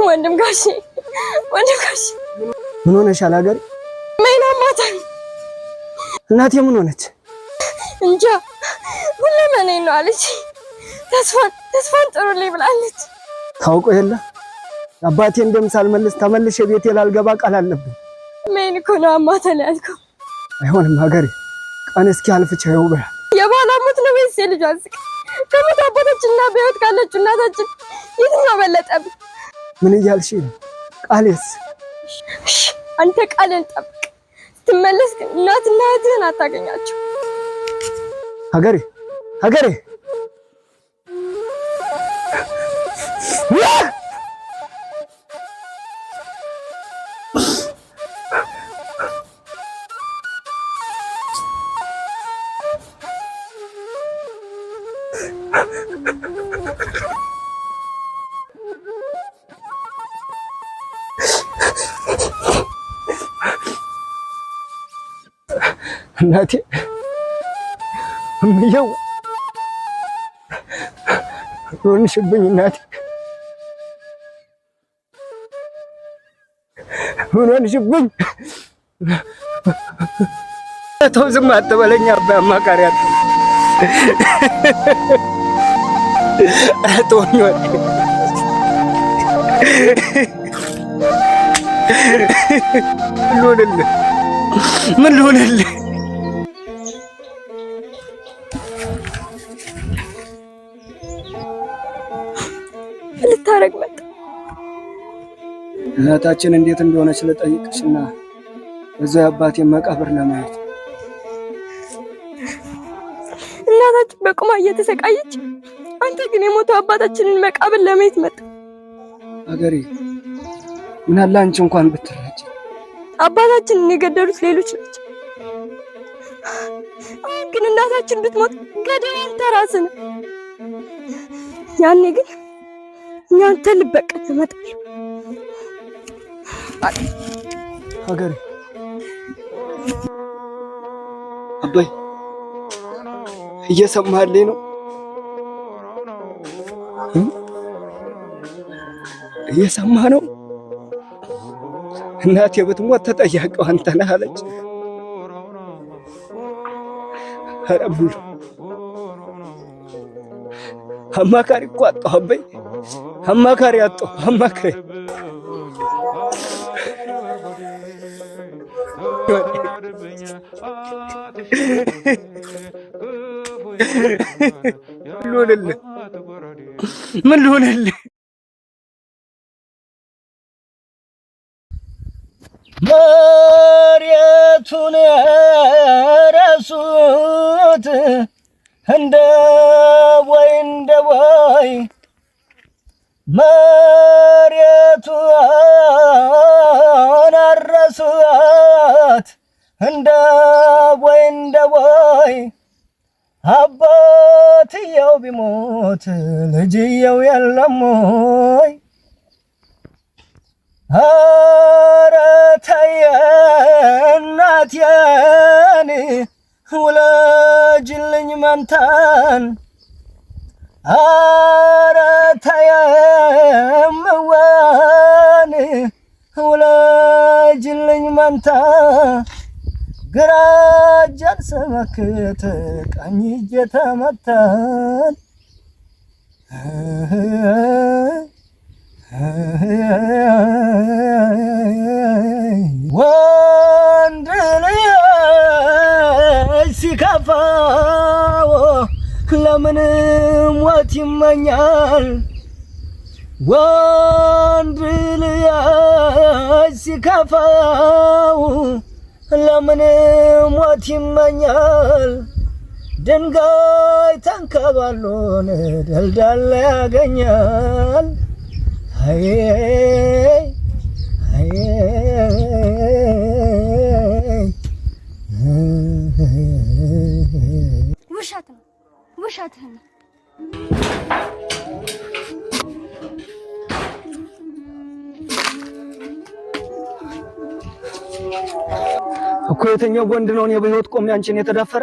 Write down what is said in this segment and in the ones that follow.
ወንድም ጋሽ ምን ሆነሻል ሀገሬ? ምን አማታኝ እናቴ ምን ሆነች? እንጃ ሁሉም እኔ ነው አለች። ተስፋን ጥሩልኝ ብላለች። ታውቆ የለ አባቴ እንደምሳልመልስ ተመልሼ ቤቴ ላልገባ ቃል አለብኝ። ምን እኮ ነው አማታኝ ያልከው? አይሆንም ሀገሬ ቀን እስኪ አልፍቼው በያ የባላሙት ነው ወይስ የልጇን ስቅ? ከሞት አባታችንና በህይወት ካለችው እናታችን የትኛው በለጠብ? ምን እያልሽ ነው? ቃሌስ? አንተ ቃልን ጠብቅ። ስትመለስ ግን እናትና እህትህን አታገኛቸው። ሀገሬ እናቴ እምየው ሆንሽብኝ እናቴ ሆንሽብኝ። ተው ዝም አትበለኝ አባይ አማካሪ አለ አቶኝ ምን ልሆንልህ? ልታረግ መጣ። እናታችን እንዴት እንደሆነች ልጠይቅሽና እዛው አባቴን መቃብር ለማየት። እናታችን በቁማ እየተሰቃየች፣ አንተ ግን የሞተው አባታችንን መቃብር ለማየት መጣ። ሀገሬ ምን አለ አንቺ እንኳን ብትረጂ። አባታችንን የገደሉት ሌሎች ናቸው። ግን እናታችን ብትሞት ገዳይ አንተ ራስህ ነህ። ያኔ ግን እኛ አንተን ልበቀል ትመጣለህ። ሀገሬ አባይ እየሰማህልኝ ነው? እየሰማህ ነው? እናቴ ብትሞት ተጠያቂው አንተ ነህ አለች። አረብሉ አማካሪ እኮ አጣሁ አባይ፣ አማካሪ አጣሁ። አማካሪ ምን ልሆንልህ? መሬቱን ረሱት እንደ ወይ መሬቱን ረሱት እንደ ወይ አባትየው ቢሞት ልጅየው የለም ወይ? ኧረ ተይ እናቴን ውለጅልኝ መንታን። ኧረ ተይ እምዋን ውለጅልኝ መንታ። ግራ እጄን ስመክት ቀኝ እጄ ተመታን። ወንድ ልጅ ሲከፋው ለምን ሞት ይመኛል? ወንድ ልጅ ሲከፋው ለምን ሞት ይመኛል? ድንጋይ ተንከባሎን ደልዳላ ያገኛል። አይ ውሸትህን እኮ የትኛው ወንድ ነው እኔ በህይወት ቆሜ አንቺን የተዳፈረ?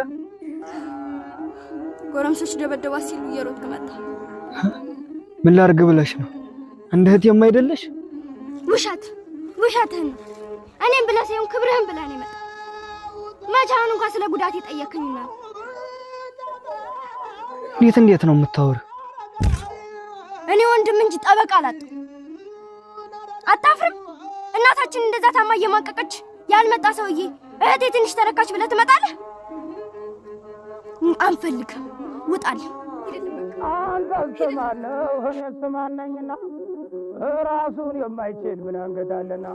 ጎረምሶች ደበደባት ሲሉ እየሮጥክ መጣ። ምን ላድርግ ብለሽ ነው? እንደ እህቴም አይደለሽ? ውሸትህን ነው። እኔም ብለህ ሳይሆን ክብርህን ብለህ ነው የመጣው። መቼ አሁን እንኳን ስለ ጉዳት የጠየቅኝና እንዴት ነው የምታወሪው? እኔ ወንድም እንጂ ጠበቃ አላጣም። አታፍርም? እናታችን እንደዛ ታማ እየማቀቀች ያልመጣ ሰውዬ እህቴ ትንሽ ተረካች ብለህ ትመጣለህ? አንፈልግም፣ ውጣልኝ። አንተማነው እኔ ስማነኝና ራሱን የማይችል ምን አንገታለና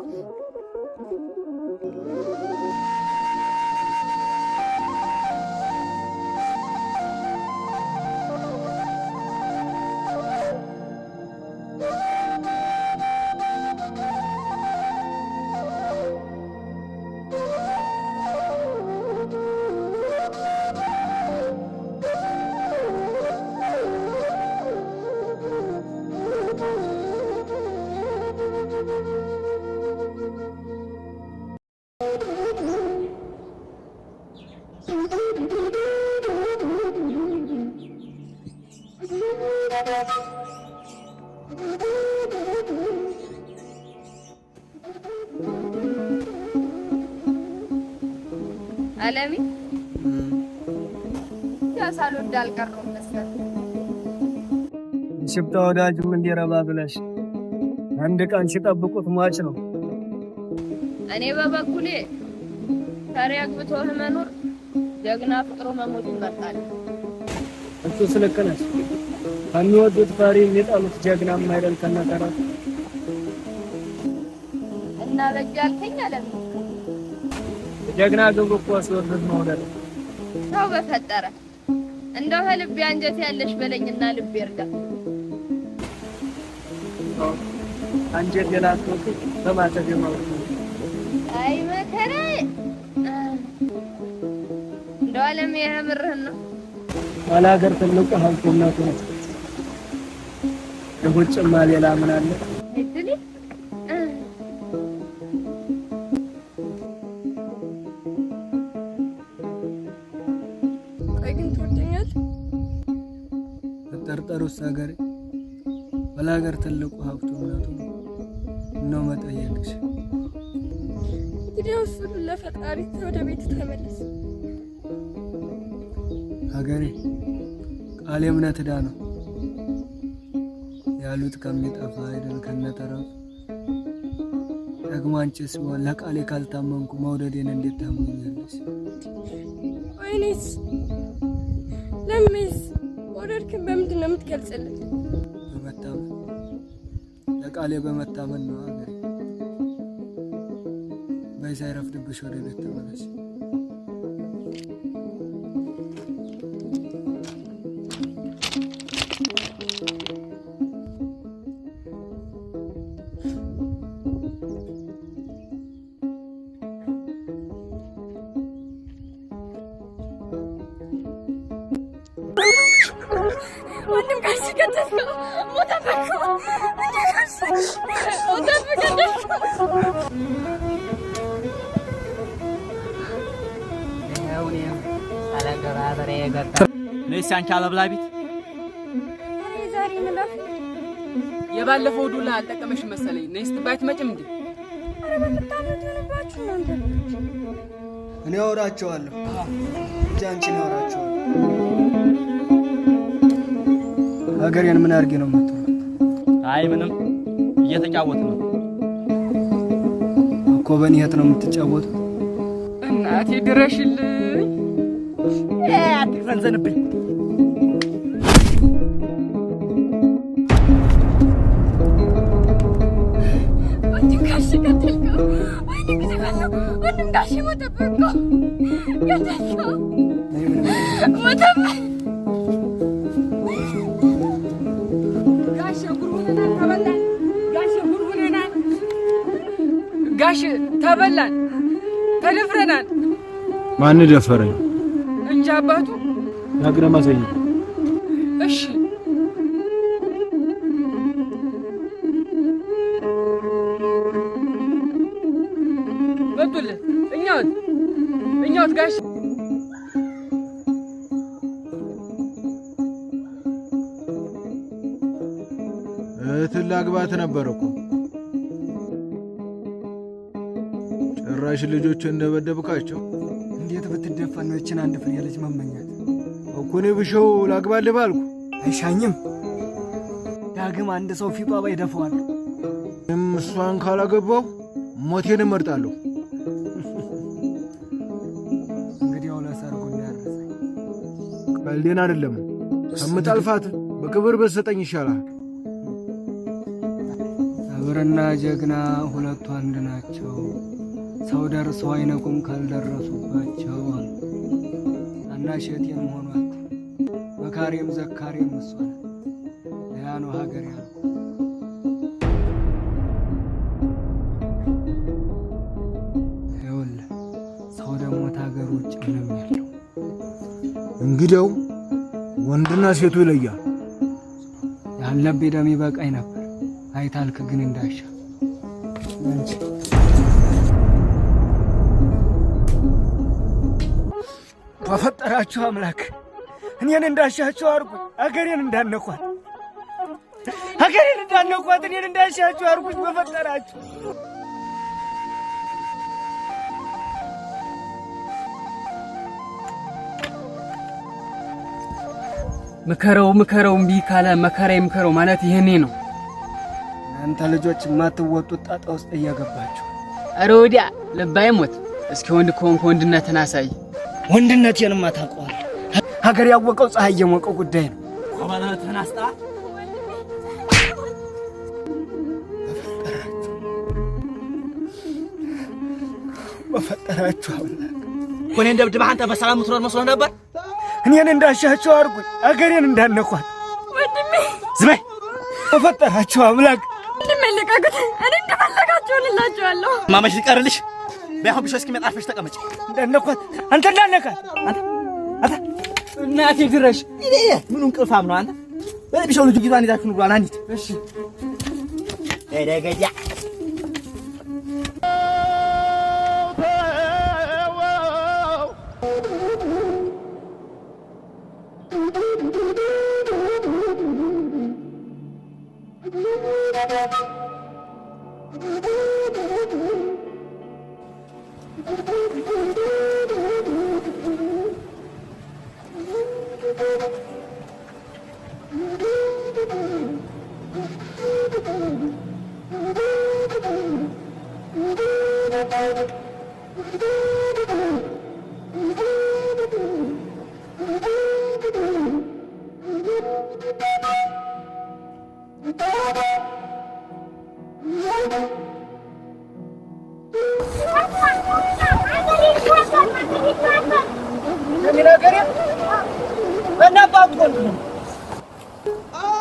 አለሚ ያሳሉ እንዳልቀረው መሰለ ሽፍታ ወዳጁም እንዲረባ ብለሽ አንድ ቀን ሲጠብቁት ሟች ነው። እኔ በበኩሌ ታሪያ አግብቶህ መኖር ጀግና ፍቅሩ መሞት ይመርጣል። እሱ ስለከነሽ ከሚወዱት ፈሪ የሚጠሉት ጀግና የማይደል ከነተራ እና በጅ አልከኝ አለሚ ጀግና ግብሩ እኮ ሲወዱት መውደድ ሰው በፈጠረ እንደው ልብ አንጀት ያለሽ በለኝና ልብ ይርዳ። አንጀት የላስቶት በማተብ የማውጣት አይ መከራ እንደው አለሚ የምርህን ነው። ባላገር ትልቁ ሀብቱናቱ ነው። የውጭማ ሌላ ምን አለ? እድሊ ግን ትወደኛለህ? ተጠርጠሩስ ሀገሬ ባላገር ትልቁ ሀብቱናቱ ነው መጠየቅሽ። እንግዲያውስ ለፈጣሪ ወደ ቤት ተመለስ። ሀገሬ ቃሌ እምነት ዕዳ ነው ያሉት ከሚጠፋ አይደል ከነተረፉ ደግሞ አንቺስ ቢሆን ለቃሌ ካልታመንኩ መውደዴን እንዴት ታምኛለሽ? ወይኔስ ለምንስ ወደድክን በምንድን ነው የምትገልጽልኝ? በመታመን ለቃሌ በመታመን ነው ሀገሬ። ሳይረፍድብሽ ወደ ቤት ተመለሽ። ወንድም ጋር ሲከተል ሞታ በቃ ሞታ ነይስ አንቺ አለብላቢት ዛሬ ምናፍ የባለፈው ዱላ አልጠቀመሽ መሰለኝ። ነይስ ትባይት መጭም እንዴ? አረ በመጣመት ልባችሁ እናንተ እኔ አወራቸዋለሁ እንጂ አንቺን አወራቸዋለሁ። ሀገሬን ምን አድርጌ ነው የምትለው? አይ ምንም እየተጫወት ነው እኮ። በእኔ እህት ነው የምትጫወቱት? እናቴ ድረሽልኝ። አትፈንዘንብኝ። ወንድም ጋሽ ገደልከው። ወይኔ ጊዜ ባለው ወንድም ጋሽ ሞተብህ እኮ ገደልከው። ሞተብህ ጋሽ ጉርጉነናን ተበላን። ጋሽ ጉርጉነናን ጋሽ ተበላን፣ ተደፍረናል። ማን ደፈረኝ? እንጂ አባቱ ናግረማሰኝ። እሺ መጡልን። እኛው እህትን ላግባት ነበር እኮ። ጭራሽ ልጆችን እንደበደብካቸው። እንዴት ብትደፈን ነው እችን አንድ ፍሬ ልጅ መመኛት? እኮ እኔ ብሸው ላግባልህ ባልኩ። አይሻኝም። ዳግም አንድ ሰው ፊቷ ባይደፈዋል። እሷን ካላገባው ሞቴን እመርጣለሁ። እንግዲህ ያው ለሰርጉ እንዳያረሰኝ። ቀልዴን አይደለም። ከምጠልፋት በክብር በሰጠኝ ይሻላል። ነብርና ጀግና ሁለቱ አንድ ናቸው። ሰው ደርሰው አይነቁም ካልደረሱባቸው አሉ። ታናሽ እህቴን መሆኗት መካሪም ዘካሪም እሷ ናት። ያ ነው ሀገር ያልኩ። ይኸውልህ ሰው ደግሞ ታገር ውጭ ምንም ያለው እንግዲያው ወንድና ሴቱ ይለያል። ያለብኝ ደም ይበቃኝ ነበር። አይታልክ ግን እንዳሻ በፈጠራችሁ አምላክ እኔን እንዳሻችሁ አርጉ። አገሬን እንዳነኳት እኔን እንዳሻችሁ አርጉኝ በፈጠራችሁ። ምከረው እምቢ ካለ መከራ ይምከረው ማለት ይሄኔ ነው። እናንተ ልጆች የማትወጡት ጣጣ ውስጥ እየገባችሁ። ኧረ ወዲያ ልባይ ሞት። እስኪ ወንድ ከሆንክ ወንድነትን አሳይ። ወንድነቴንማ ታውቀዋለህ። ሀገር ያወቀው ፀሐይ የሞቀው ጉዳይ ነው። ኮባላትን አስጣ በፈጠራችሁ አምላክ ኮኔን ደብድበህ አንተ በሰላም ትኖር መስሎ ነበር። እኔን እንዳሻችሁ አርጉኝ። አገሬን እንዳነኳት ወንድሜ ዝም በይ በፈጠራችሁ አምላክ። እንደመለቃቁት እኔ እንደፈለጋችሁ ልላችኋለሁ። ማመሽ ሊቀርልሽ በያሁን ቢሾ እስኪመጣ አርፈሽ ተቀመጭ። እንዳነኳት አንተ እንዳነካት አንተ እናቴ ድረሽ ምኑን ቅልፋም ነው አንተ። በቢሾ ልጅ ጊዛን ይዛችሁ ብሏል። አንዲት እሺ ደገጃ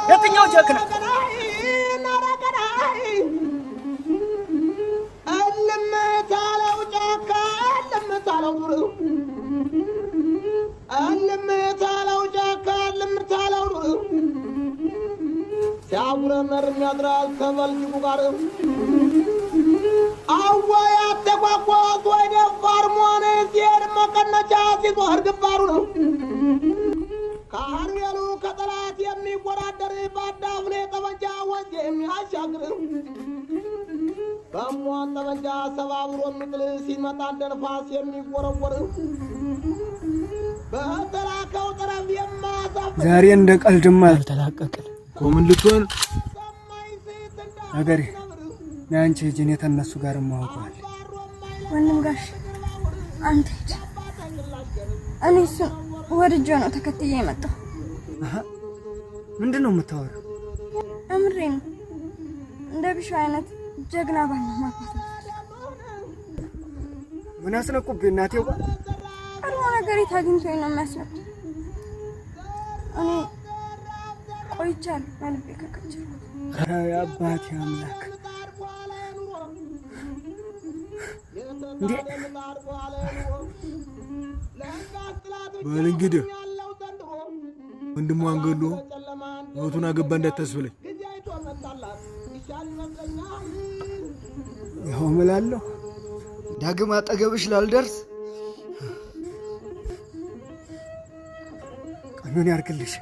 የትኛው ጀግና ሲያጉረመር የሚያድራል ከበልጅጉ ጋር አወይ አተቋቋት ወይ ደፋር መሆን ሲሄድ መቀነቻ ሲዞር ግንባሩ ነው። ከአርቤሉ ከጠላት የሚወዳደር በአዳፍኔ ጠመንጃ ወንዝ የሚያሻግር በሟን ጠመንጃ ሰባብሮ የሚጥል ሲመጣ እንደ ነፋስ የሚወረወር በተላከው ጠረፍ የማያሳፍር ዛሬ እንደ ቀልድማ አልተላቀቅን። ኮምን ልትሆን አገሬ ለአንቺ እጅን የተነሱ ጋር ማወቀዋል። ወንድም ጋሽ አንተ እኔ እሱን ወድጄ ነው ተከትዬ የመጣሁ። ምንድን ነው የምታወሪው? እምሬ ነው። እንደ ቢሾ አይነት ጀግና ባል ማግባት ነው። ምን አስነቁብኝ እናቴው? ቀድሞ ነገር አግኝቶኝ ነው የሚያስነቁ። እኔ ቆይቻለሁ በልቤ ከቀጨልኩት። አባቴ አምላክ እንዴ! በል እንግዲህ ወንድሟን ገሎ ሞቱን አገባ እንዳታስብለኝ። ይኸው እምላለሁ ዳግም አጠገብሽ ላልደርስ ቀኑን ያርግልሽ።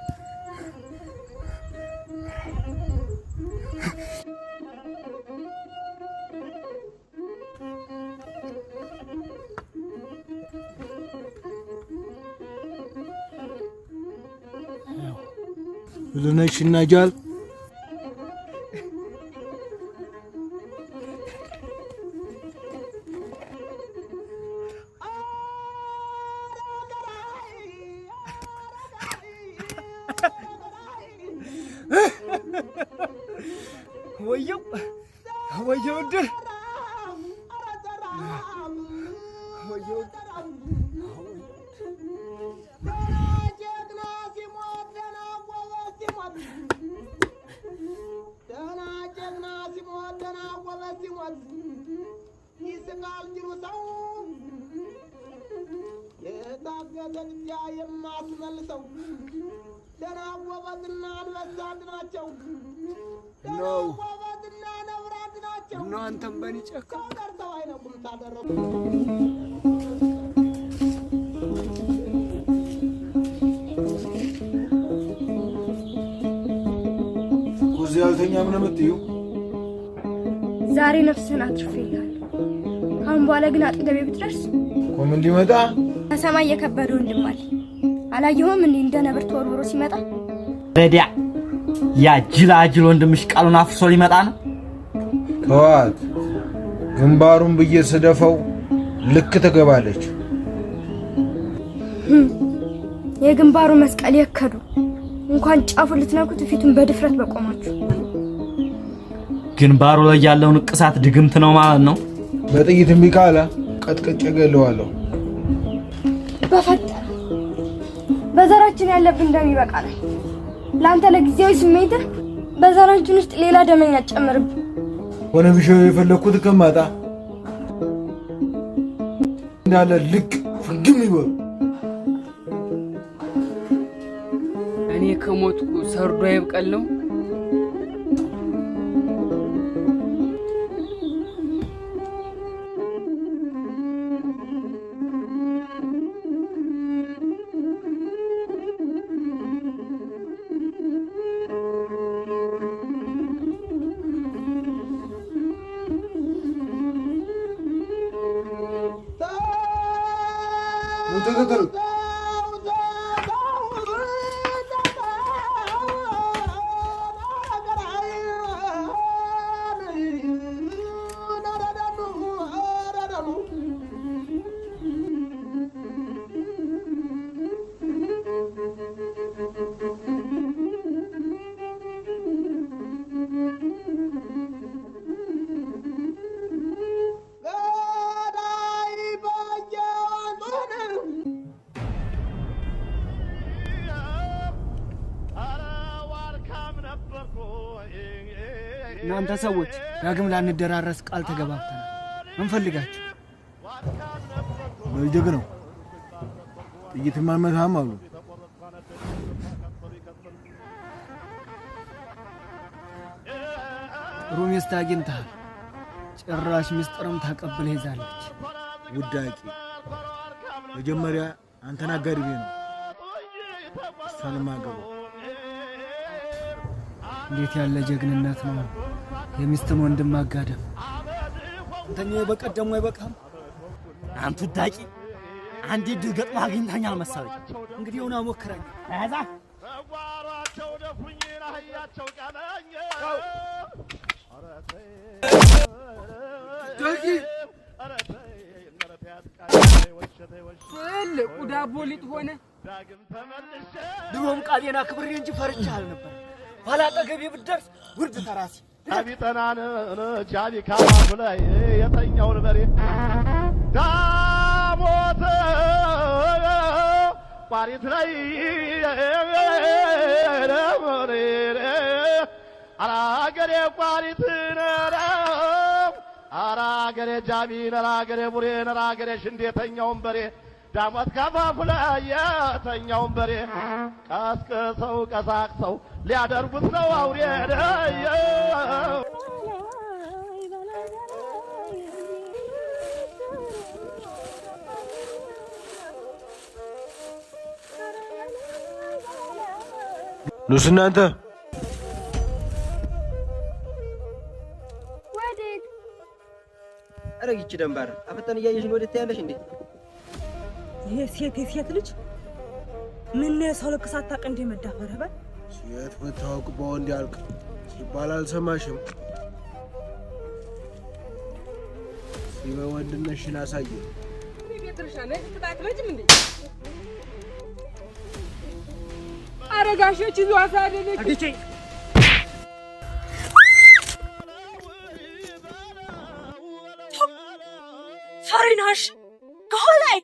ልነሽና ጃል ወየው ወየው ድር ወየው ይስቃል ጅሩ ሰው የታገተ ብቻ የማትመልሰው ደህና ጎበዝና አንበሳ አንድ ናቸው። ጎበዝና ነብር አንድ ናቸው። አንተም በእኔ ጨካ ደርሰው አይነቁም ታደረጉ ኩዚ ያልተኛ ምን የምትይው? ዛሬ ነፍስህን አትርፌልሃል። አሁን በኋላ ግን አጠገቤ ብትደርስ ምን ሊመጣ ከሰማይ የከበደ ወንድም አለ። አላየኸውም እንዴ እንደ ነብር ተወርውሮ ሲመጣ? ረዲያ ያ ጅላጅል ወንድምሽ ቃሉን አፍርሶ ሊመጣ ነው። ተዋት። ግንባሩን ብዬ ስደፈው ልክ ትገባለች። የግንባሩ መስቀል የከዱ እንኳን ጫፉን ልትነኩት ፊቱን በድፍረት በቆማችሁ። ግንባሩ ላይ ያለው ንቅሳት ድግምት ነው ማለት ነው። በጥይት ሚካላ ቀጥቀጭ ገለዋለሁ። በፈጠረ በዘራችን ያለብን ደም ይበቃል። ላንተ ለጊዜያዊ ስሜትህ በዘራችን ውስጥ ሌላ ደመኛ ጨምርብ። ሆነ ቢሾው የፈለኩት ከማጣ እንዳለ ልክ ፍግም ይበል። እኔ ከሞትኩ ሰርዶ ይብቀል ነው። እናንተ ሰዎች ዳግም ላንደራረስ ቃል ተገባብተናል። እንፈልጋችሁ በጀግ ነው ጥይት ማመታም አሉ። ሩሜስ ታግኝተሃል። ጭራሽ ምስጢርም ታቀብል ይዛለች። ውዳቂ መጀመሪያ አንተን አጋድቤ ነው እሷንም አገባው። እንዴት ያለ ጀግንነት ነው! የሚስትን ወንድም ማጋደም። አንተኛው የበቀደሙ አይበቃም? አንቱ ዳቂ አንዴ ድገጥማ አግኝታኛል መሰለኝ። እንግዲህ ሆና ሞክረኝ አዛ ተጓሯቸው ደፉኝ ናህያቸው ቀመኝ ዳቂ ትልቁ ዳቦ ሊጥ ሆነ። ድሮም ቃሌን አክብሬ እንጂ ፈርቼ አልነበር። ኋላ አጠገቤ ብትደርስ ውርድ ተራሲ አቢጠናን ጃቢ ካማቱ ላይ የተኛውን በሬ ዳሞት ቋሪት ላይ አራገሬ ቋሪት አራገሬ ጃቢን አራገሬ ቡሬን አራገሬ ሽንዴተኛውን በሬ ዳሞት ካፋፉ ላይ የተኛውን በሬ ቀስቅሰው ቀሳቅሰው ሊያደርጉት ነው አውሬ ኑስ እናንተ ወዴት? ኧረ ይቺ ደንባር አፈጠን እያየሽ ነው። ወዴት ታያለሽ እንዴ? የሴት ልጅ ምን ነው ሰው ልክ ሳታውቅ እንደ መዳፈር በል ሴት ብታውቅ በወንድ ያልቅ ይባላል ሰማሽም? ወንድነሽን አሳየ። አረጋሾች ይዞ አሳደደች። ፈሪናሽ ከኋላይ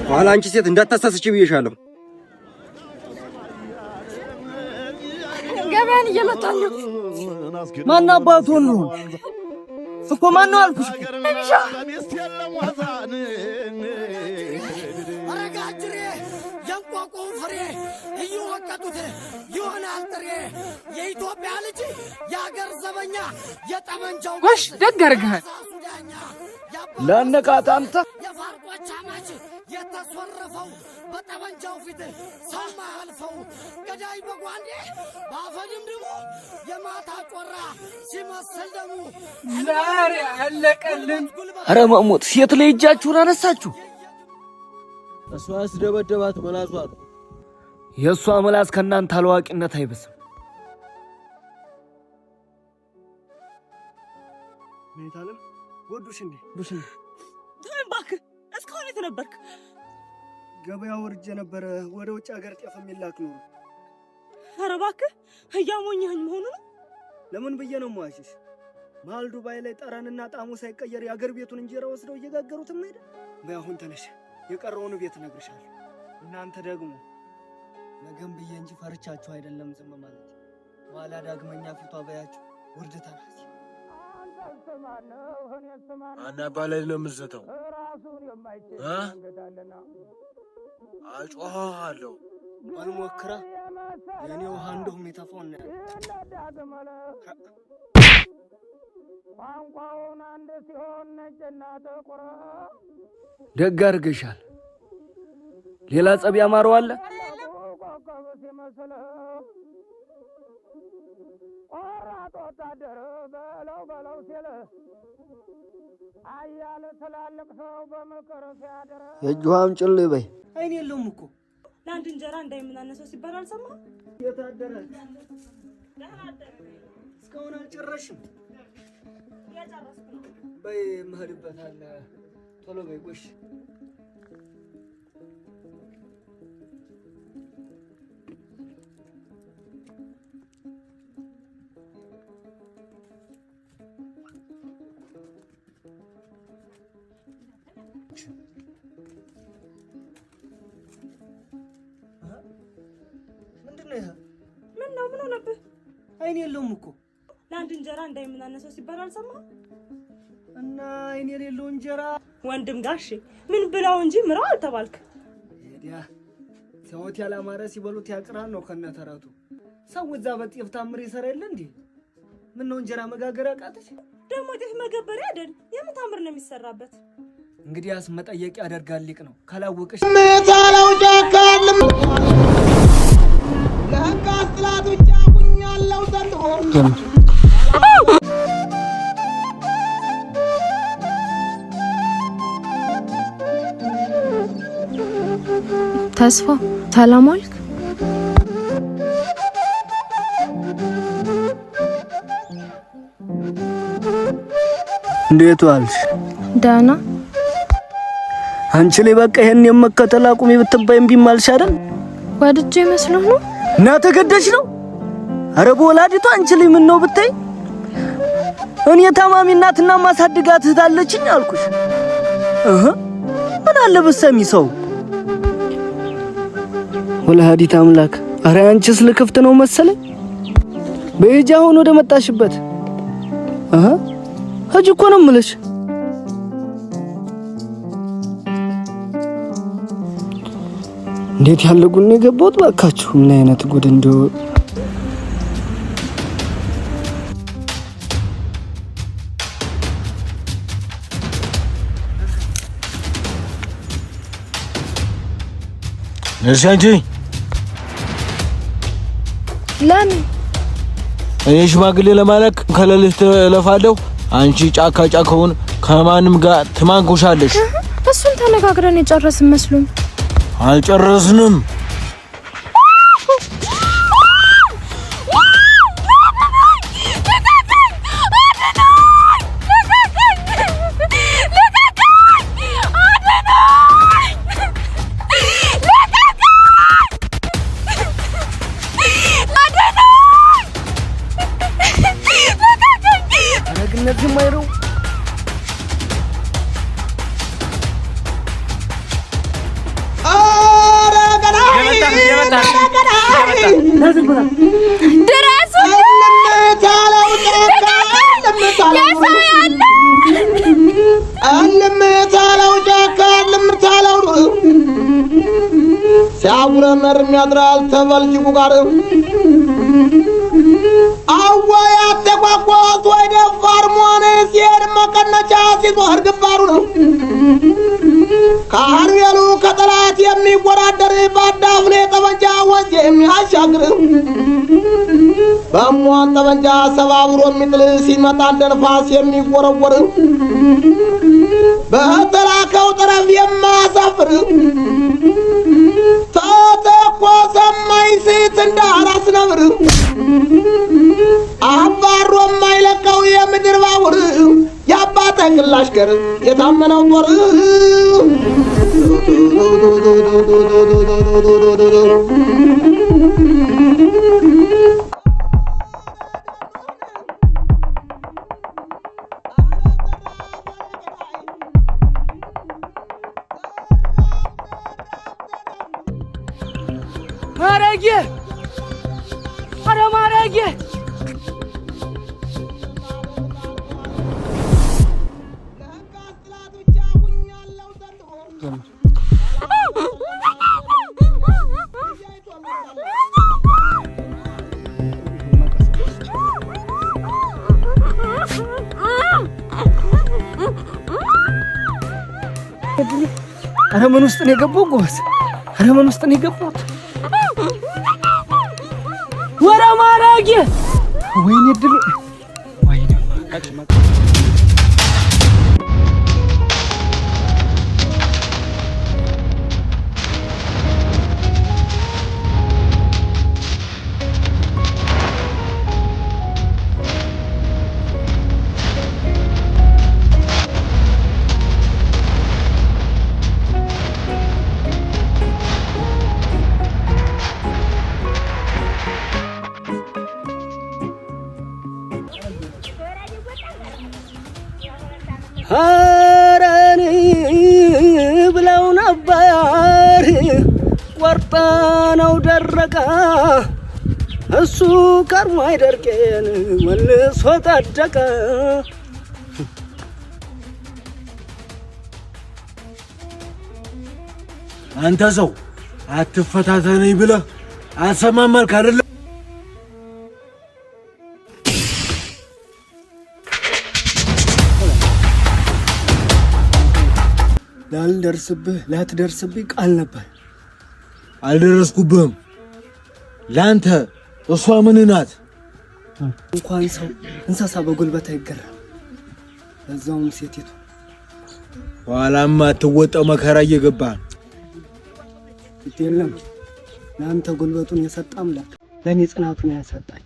ኋላ አንቺ ሴት እንዳታሳስቺ ብዬሻለሁ። ገበያን እየመጣን ነው። ማን አባቱ ነው እኮ? ማን ነው አልኩሽ? አረጋጅሬ የንቋቆ ፍሬ እየወቀጡት ይሆናል ጥሬ የኢትዮጵያ ልጅ የአገር ዘበኛ የጠመንጃው ጎሽ ደግ አድርገሃል። ለነቃት አንተ የፋርቆች አማች የተሶረፈው በጠመንጃው ፊት ሰማ አልፈው ገዳይ በጓንዴ ባፈድም ደግሞ የማታ ቆራ ሲመስል ደሙ ዛሬ አለቀልን። ኧረ መሞት ሴት ላይ እጃችሁን አነሳችሁ። እሷ አስደበደባት መላሷ። የእሷ መላስ ከእናንተ አላዋቂነት አይበስም። ሜታለም ወዱሽ እንዴ? እባክህ እስካሁን የት ነበርክ? ገበያ ወርጄ ነበረ። ወደ ውጭ ሀገር ጤፍ የሚላክ ነው። ኧረ እባክህ እያሞኛኝ መሆኑ ነው። ለምን ብዬ ነው የማዋሽሽ? መሀል ዱባይ ላይ ጠረንና ጣዕሙ ሳይቀየር የአገር ቤቱን እንጀራ ወስደው እየጋገሩትም አይደል? በአሁን ተነሽ፣ የቀረውን ቤት እነግርሻለሁ። እናንተ ደግሞ ነገም ብዬ እንጂ ፈርቻችሁ አይደለም ዝም ማለት። ኋላ ዳግመኛ ፊቷ በያችሁ ውርድ ተራሲ አናባላይ ነው የምትዘተው? አጮሃለሁ አልሞክራ የኔ ውሃ እንደውም የተፈውን ቋንቋውን አንድ ሲሆን ነጭና ጥቁር ደግ አድርገሻል። ሌላ ጸብ ያማረው አለ? ኮከብ ሲመስል ቆራጥ ወታደር በለው በለው ሲል አያለ ትላልቅ ሰው በምክር ሲያደር የእጅዋም ጭል በይ። አይኔ የለውም እኮ ለአንድ እንጀራ እንዳይመናነሰው ሲባል አልሰማህም? የታደረች እስካሁን አልጨረሽም። በይ መሄድበት አለ። ቶሎ በይ ጎሽ። ምንድነው ይሄ? ምን ነው ምን ሆነብህ? አይኔ የለውም እኮ ለአንድ እንጀራ እንዳይመናነሰው ሲባል አልሰማህም? እና አይኔ የሌለው እንጀራ ወንድም ጋሼ ምን ብላው እንጂ ምራው አልተባልክ። ሄዲያ ሰውት ያላማረ ሲበሉት ያቅራል ነው ከነተረቱ። ሰው እዛ በጤፍ ታምር ይሰራ የለ እንዴ? ምን ነው እንጀራ መጋገር አቃተሽ? ደግሞ ጤፍ መገበሪያ አይደል? የምን ታምር ነው የሚሰራበት? እንግዲያስ መጠየቅ ያደርጋል ሊቅ ነው ካላወቀሽ መታለው ጃካልም ለካስላት ብቻ ኩኛለው ዘንድሮ ተስፋ ሰላም አልክ? እንዴት ዋልሽ? ደህና። አንቺ ላይ በቃ ይሄን የመከተል አቁሚ ብትባይ እምቢ ማልሽ አይደል? ወድጄ መስሎህ ነው? እና ተገደሽ ነው? ኧረ በወላዲቷ አንቺ ላይ ምን ነው ብታይ፣ እኔ ታማሚ እናትና ማሳድጋት እህት አለችኝ አልኩሽ። ምን አለ በሰሚ ሰው ወላዲት አምላክ። ኧረ አንቺስ ልክፍት ነው መሰለኝ። በእጃ አሁን ወደ መጣሽበት ሂጂ እኮ ነው የምልሽ። እንዴት ያለ ጉድ ነው የገባሁት ባካችሁ! ምን አይነት ጉድ እንደው እሺ። ለምን እኔ ሽማግሌ ለማለክ ከለልህ ተለፋለሁ። አንቺ ጫካ ጫካውን ከማንም ጋር ትማንኩሻለሽ። እሱን ተነጋግረን የጨረስን መስሎኝ። አልጨረስንም። ሲያጉረመር የሚያድራል ተበልጅጉ ጋር አወይ አተቋቋት ወይ ደፋር መሆን ሲሄድ መቀነቻ ሲዞር ግንባሩ ነው ከአርቤሉ ከጠላት የሚወራደር ባዳፍኔ ጠመንጃ ወንዝ የሚያሻግር በሟን ጠመንጃ ሰባብሮ የሚጥል ሲመጣ እንደ ንፋስ የሚወረወር በተላከው ጠረፍ የማያሳፍር ተተኮሰ የማይስት እንደ አራስ ነብር አባሮ የማይለቀው የምድር ባቡር የአባተ ግላሽ ገር የታመነው ጦር ማረጌ አረ ምን ውስጥ ነው የገባው ጎስ? አረ ምን ውስጥ ነው የገባው? ወራ ማራጌ ወይኔ ድል ወይኔ አረን ብለው ነበር ቆርጠነው ደረቀ እሱ ከርሞ አይደርቄን መልሶ ታደቀ አንተ ሰው አትፈታተነኝ ብለህ አሰማማልክ አይደል? ላልደርስብህ ላትደርስብኝ ቃል ነበር። አልደረስኩብህም። ላንተ እሷ ምን ናት? እንኳን ሰው እንስሳ በጉልበት አይገራም። ለዛውም ሴቲቱ ኋላማ አትወጣው መከራ እየገባህ የለም። ለአንተ ጉልበቱን የሰጠ አምላክ ለእኔ ጽናቱን ያሰጣኝ።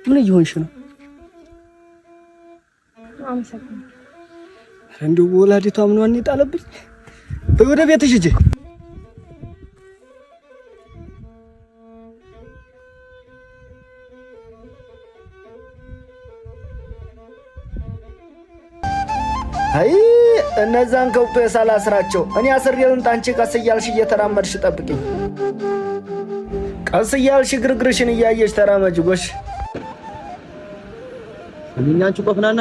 ምን እየሆንሽ ነው? አመሰግናለሁ። እንደው ወላዲቷ ምኗን ይጣለብኝ። ወደ ቤትሽ ሂጂ። አይ እነዛን ከብቶ የሳላስራቸው እኔ አስሬውን ታንቺ ቀስ እያልሽ እየተራመድሽ ጠብቂኝ። ቀስ እያልሽ ግርግርሽን እያየሽ ተራመጂ ጎሽ። እኛንቹ ቆፍናና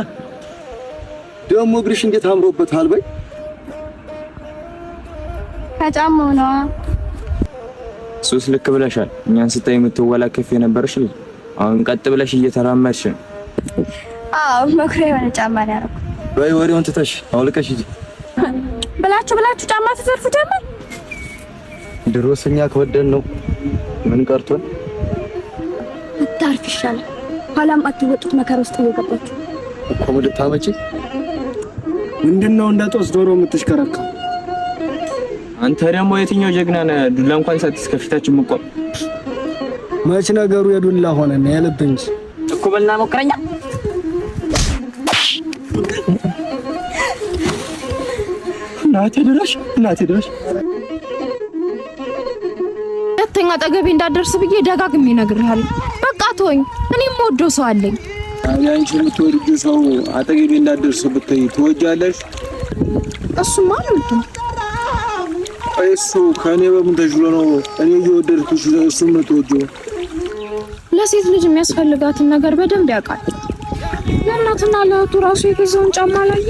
ደሞ እግርሽ እንዴት አምሮበታል በይ። ከጫማው ነው። ሱስ ልክ ብለሻል። እኛን ስታይ የምትወላከፍ የነበርሽ ልጅ አሁን ቀጥ ብለሽ እየተራመድሽ ነው። አዎ መኩሪያ የሆነ ጫማ ነው ያደረኩት። በይ ወሬውን ትተሽ አውልቀሽ ሂጂ። ብላችሁ ጫማ ተዘርፉ ጀመር። ድሮስ እኛ ከወደን ነው ምን ቀርቶን? አታርፍ ይሻላል። ኋላም አትወጡት መከራ ውስጥ እየገባችሁ እኮ ወደ ታመጪ ምንድነው እንደጦስ ዶሮ የምትሽከረከው? አንተ ደግሞ የትኛው ጀግና ነህ? ዱላ እንኳን ሳትስከፊታችሁ መቆም መች ነገሩ የዱላ ሆነና የልብ እንጂ እኮ በልና ሞክረኛ እናቴ ድረሽ ሁለተኛ አጠገቤ እንዳደርስ ብዬ ደጋግሜ እነግርሃለሁ። በቃ ተወኝ። እኔም ወደው ሰው አለኝ። አንቺ የምትወጂው ሰው አጠገቤ እንዳደርስ ብትይ ትወጃለሽ? እሱማ አልወድም። እሱ ከኔ በምን ተሽሎ ነው እኔ እየወደድኩሽ እሱ የምትወጂው? ለሴት ልጅ የሚያስፈልጋትን ነገር በደንብ ያውቃል። ለእናትና ለእህቱ ራሱ የገዛውን ጫማ ላየ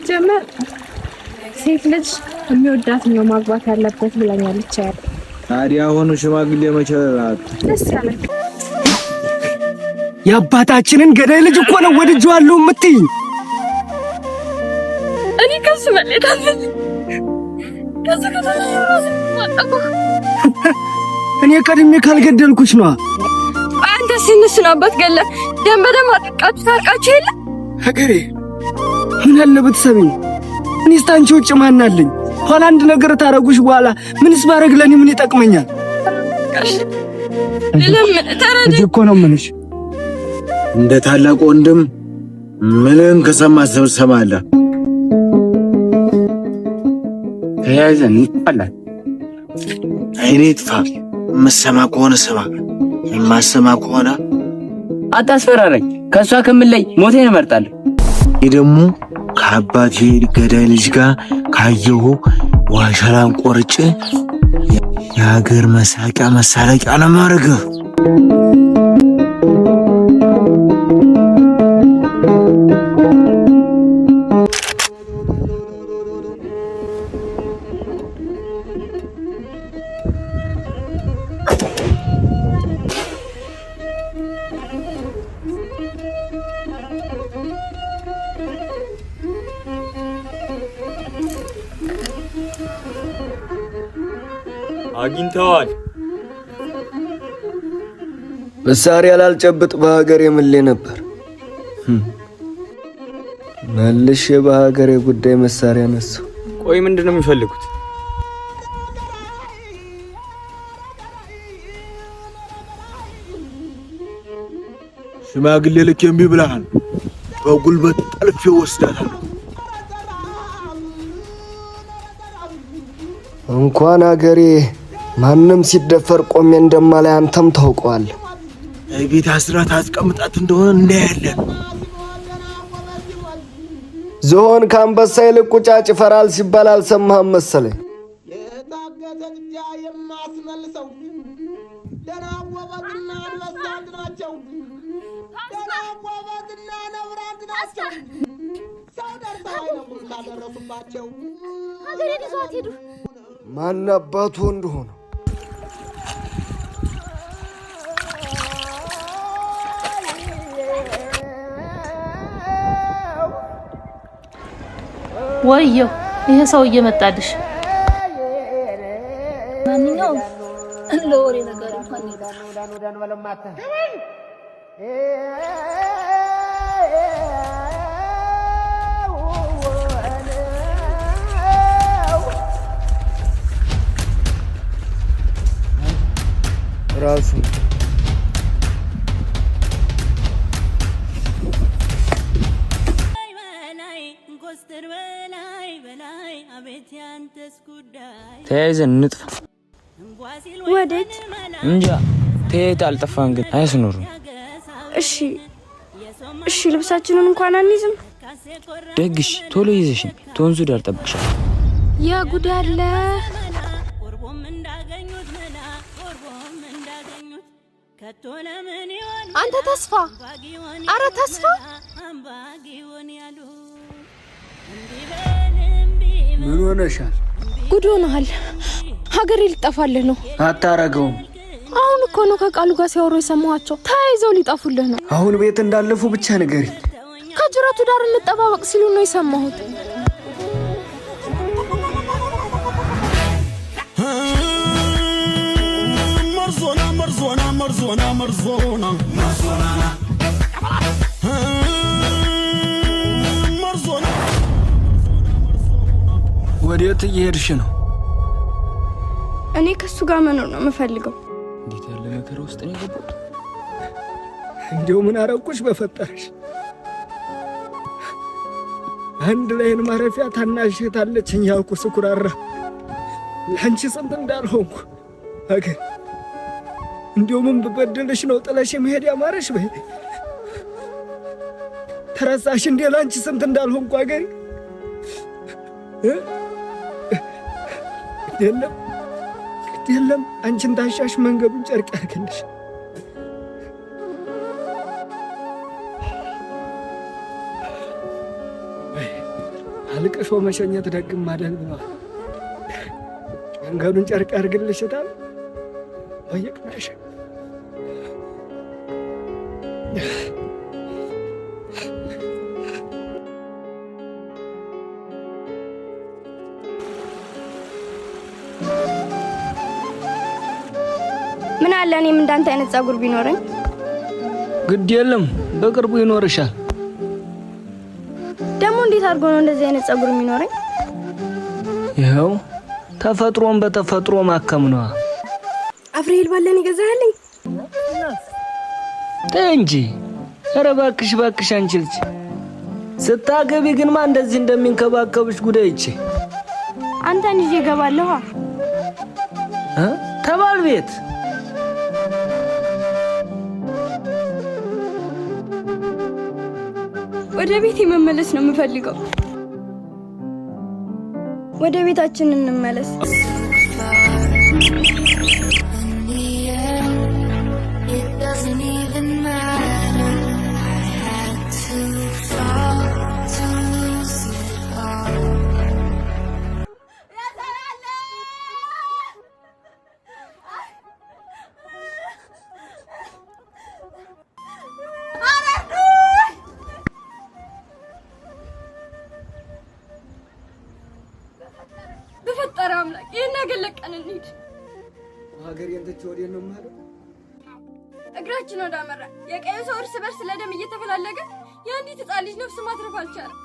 ሲጀመር ሴት ልጅ የሚወዳት ነው ማግባት ያለበት ብለኛለች። ታዲያ አሁን ሽማግሌ መቸራት ደስ ያለኝ የአባታችንን ገዳይ ልጅ እኮ ነው ወድጄዋለሁ የምትይ። እኔ ከሱ መለታለሁ እኔ ቀድሜ ካልገደልኩሽ ነው። አንተ ሲነስና አባት ገለ ደም በደም አጥቃችሁ ታርቃችሁ የለ ሀገሬ ምን አለ ብትሰሚኝ። እኔስ ታንቺ ውጭ ማን አለኝ? ኋላ አንድ ነገር ታረጉሽ በኋላ ምንስ ባረግ ለኔ ምን ይጠቅመኛል? ለምን ተረዲ እኮ ነው ምንሽ እንደ ታላቅ ወንድም ምንን ከሰማ ሰብሰባለ ተያይዘን ይጣላል። አይኔ ጥፋ መሰማ ከሆነ ሰማ የማሰማ ከሆነ አታስፈራራኝ። ከሷ ከምለይ ሞቴን እመርጣለሁ። ደግሞ ከአባቴ ገዳይ ልጅ ጋር ካየሁ ዋሻላን ቆርጬ የሀገር መሳቂያ ለማድረግ አግኝተዋል። መሳሪያ ላልጨብጥ በሀገሬ ምሌ ነበር። መልሼ በሀገሬ ጉዳይ መሳሪያ ነሳው። ቆይ ምንድነው የሚፈልጉት? ሽማግሌ ልክ እምቢ ብለሃል። በጉልበት ጠልፌ ወስዳታለሁ። እንኳን ሀገሬ ማንም ሲደፈር ቆሜ እንደማላይ አንተም ታውቀዋለህ። ቤት አስራት አስቀምጣት እንደሆነ እናያለን። ዝሆን ከአንበሳ ይልቅ ቁጫጭ ይፈራል ሲባል አልሰማህም መሰለኝ። የታገተ ግጃ የማስመልሰው ደና ወበትና አንበሳት ናቸው። ደና ወበትና ነብራት ናቸው። ሰው ደርሰው አይነቁም ካደረሱባቸው። ሀገሬ ይዘዋት ሄዱ። ማን አባቱ እንደሆነ ወየው ይሄ ሰው እየመጣልሽ። ማንኛውም ለወሬ ነገር እንኳን ራሱ ተያይዘን እንጥፋ። ወዴት? እንጃ ተያይታ አልጠፋን ግን አያስኖርም። እሺ ልብሳችንን እንኳን አንይዝም። ደግሽ ቶሎ ይዘሽኝ ተወንዙ ዳር ጠብቅሻል። ያ ጉድ አለ። አንተ ተስፋ፣ አረ ተስፋ ምን ሆነሻል? ጉድ ሆነሃል። ሀገሬ ሊጠፋልህ ነው። አታረገውም። አሁን እኮ ነው ከቃሉ ጋር ሲያወሩ የሰማኋቸው። ተያይዘው ሊጠፉልህ ነው። አሁን ቤት እንዳለፉ ብቻ ንገሪኝ። ከጅራቱ ዳር እንጠባበቅ ሲሉ ነው የሰማሁት። ወዴት እየሄድሽ ነው? እኔ ከሱ ጋር መኖር ነው የምፈልገው። እንዴት ያለ መከራ ውስጥ ነው የገባሁት? እንደው ምን አረኩሽ በፈጠረሽ? አንድ ላይን ማረፊያ ታናሽ ታለችኝ ያልኩ ስኩራራ ለአንቺ ስንት እንዳልሆንኩ አገር እንደው ምን በበደልሽ ነው ጥለሽ መሄድ ያማረሽ? በይ ተረሳሽ እንዴ ለአንቺ ስንት እንዳልሆንኩ አገር የለም አንቺን ታሻሽ መንገዱን ጨርቅ ያርግልሽ። አልቅሶ መሸኘት ደግም አይደል ብለዋል። መንገዱን ጨርቅ ያርግልሽ ታል ወይቅናሽ ምን አለ እኔም እንዳንተ አይነት ጸጉር ቢኖረኝ። ግድ የለም በቅርቡ ይኖርሻል። ደግሞ እንዴት አድርጎ ነው እንደዚህ አይነት ጸጉር የሚኖረኝ? ይኸው ተፈጥሮን በተፈጥሮ ማከም ነው። አፍሬል ባለን ይገዛልኝ እንጂ ኧረ እባክሽ እባክሽ አንቺ ልጅ ስታገቢ ግን ማን እንደዚህ እንደሚንከባከብሽ ጉዳይ እቺ አንተን ይዤ እገባለሁ ተባል ቤት ወደ ቤቴ መመለስ ነው የምፈልገው። ወደ ቤታችን እንመለስ። በፈጠረ አምላክ ይሄን ነገር ለቀን እንሂድ። ሀገሬን ትቼ ወዴት ነው የምሄደው? እግራችን ወደ አመራ የቀዩ ሰው እርስ በርስ ለደም እየተፈላለገ የአንዲት ሕፃን ልጅ ነፍስ ማትረፍ አልቻለም።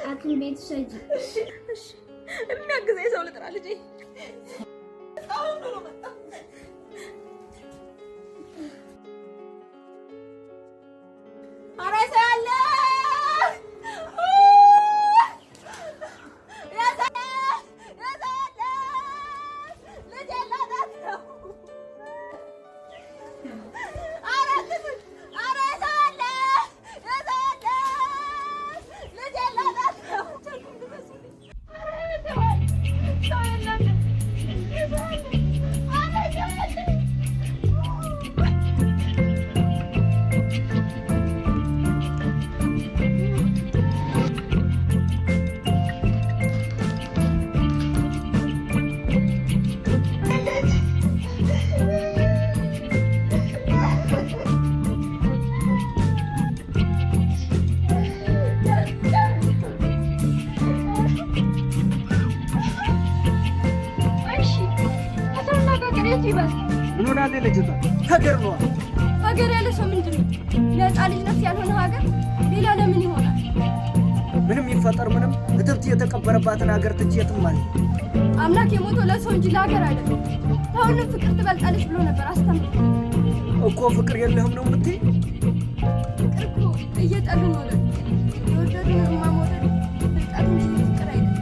ሐኪም ቤት ሰጂ የሚያግዘኝ ሰው ልጥራ ልጄ። አሁን ነው መጣ። ኧረ ሰው አለ የት ይበል? ምን ሆነ አለ ልጅቷ? ሀገር ነው ሀገር ያለ ሰው ምንድነው? ለሕፃን ልጅ ነፍስ ያልሆነ ሀገር ሌላ ለምን ይሆናል? ምንም ይፈጠር ምንም እትብት የተቀበረባትን ሀገር ትቼ የትም ማለት አምላክ የሞተው ለሰው እንጂ ለሀገር አይደለም። ከሁሉም ፍቅር ትበልጣለች ብሎ ነበር አስተምሮ እኮ። ፍቅር የለህም ነው የምትይ? ፍቅር እኮ እየጠሉ መውደድ፣ የወደዱንማ መውደድ ፍቅር እንጂ ፍቅር አይደለም።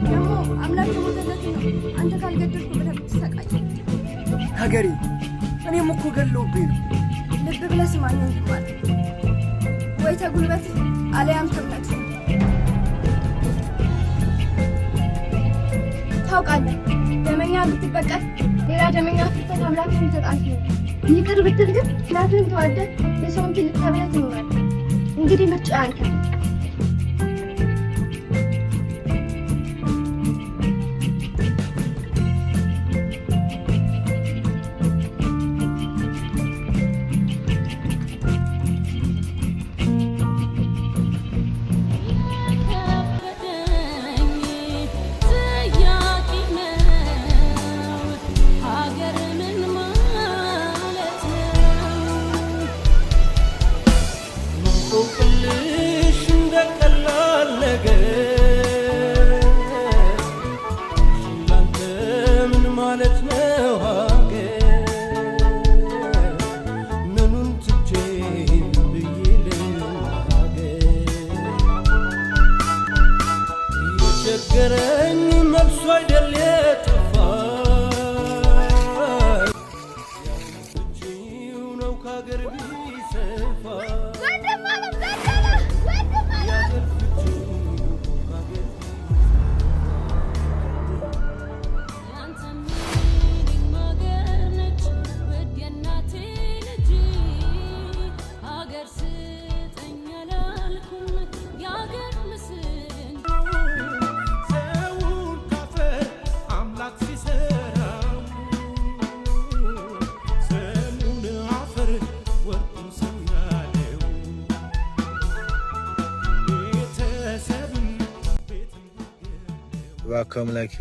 ደግሞ አምላክ የሞተለት ነው አንተ ካልገደልኩ ብለህ ብትሰቃይ። ሀገሬ እኔም እኮ ገለውብኝ ነው። ልብ ብለህ ስማኝ ወንድም ማለት ወይ ተጉልበት አለያም ተምነት ታውቃለህ። ደመኛ ብትበቀል ሌላ ደመኛ ፍተት አምላክ ይተጣል። ይቅር ብትል ግን እናትህን ተዋደህ የሰውን ትልቅ ተብለህ ትኖራለህ። እንግዲህ ምርጫ አንተ። ቸገረኝ መልሶ አይደል የጠፋኝ ያለችው ነው ከሀገር ቢሰፋ እባክህ አምላኬ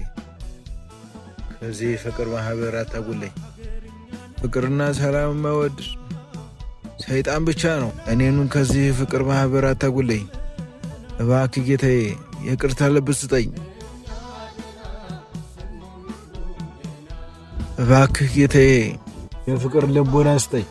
ከዚህ ፍቅር ማህበር አታጉለኝ። ፍቅርና ሰላም መወድ ሰይጣን ብቻ ነው። እኔኑ ከዚህ ፍቅር ማህበር አታጉለኝ። እባክህ ጌታዬ ይቅርታ ልብ ስጠኝ። እባክህ ጌታዬ የፍቅር ልቦና ስጠኝ።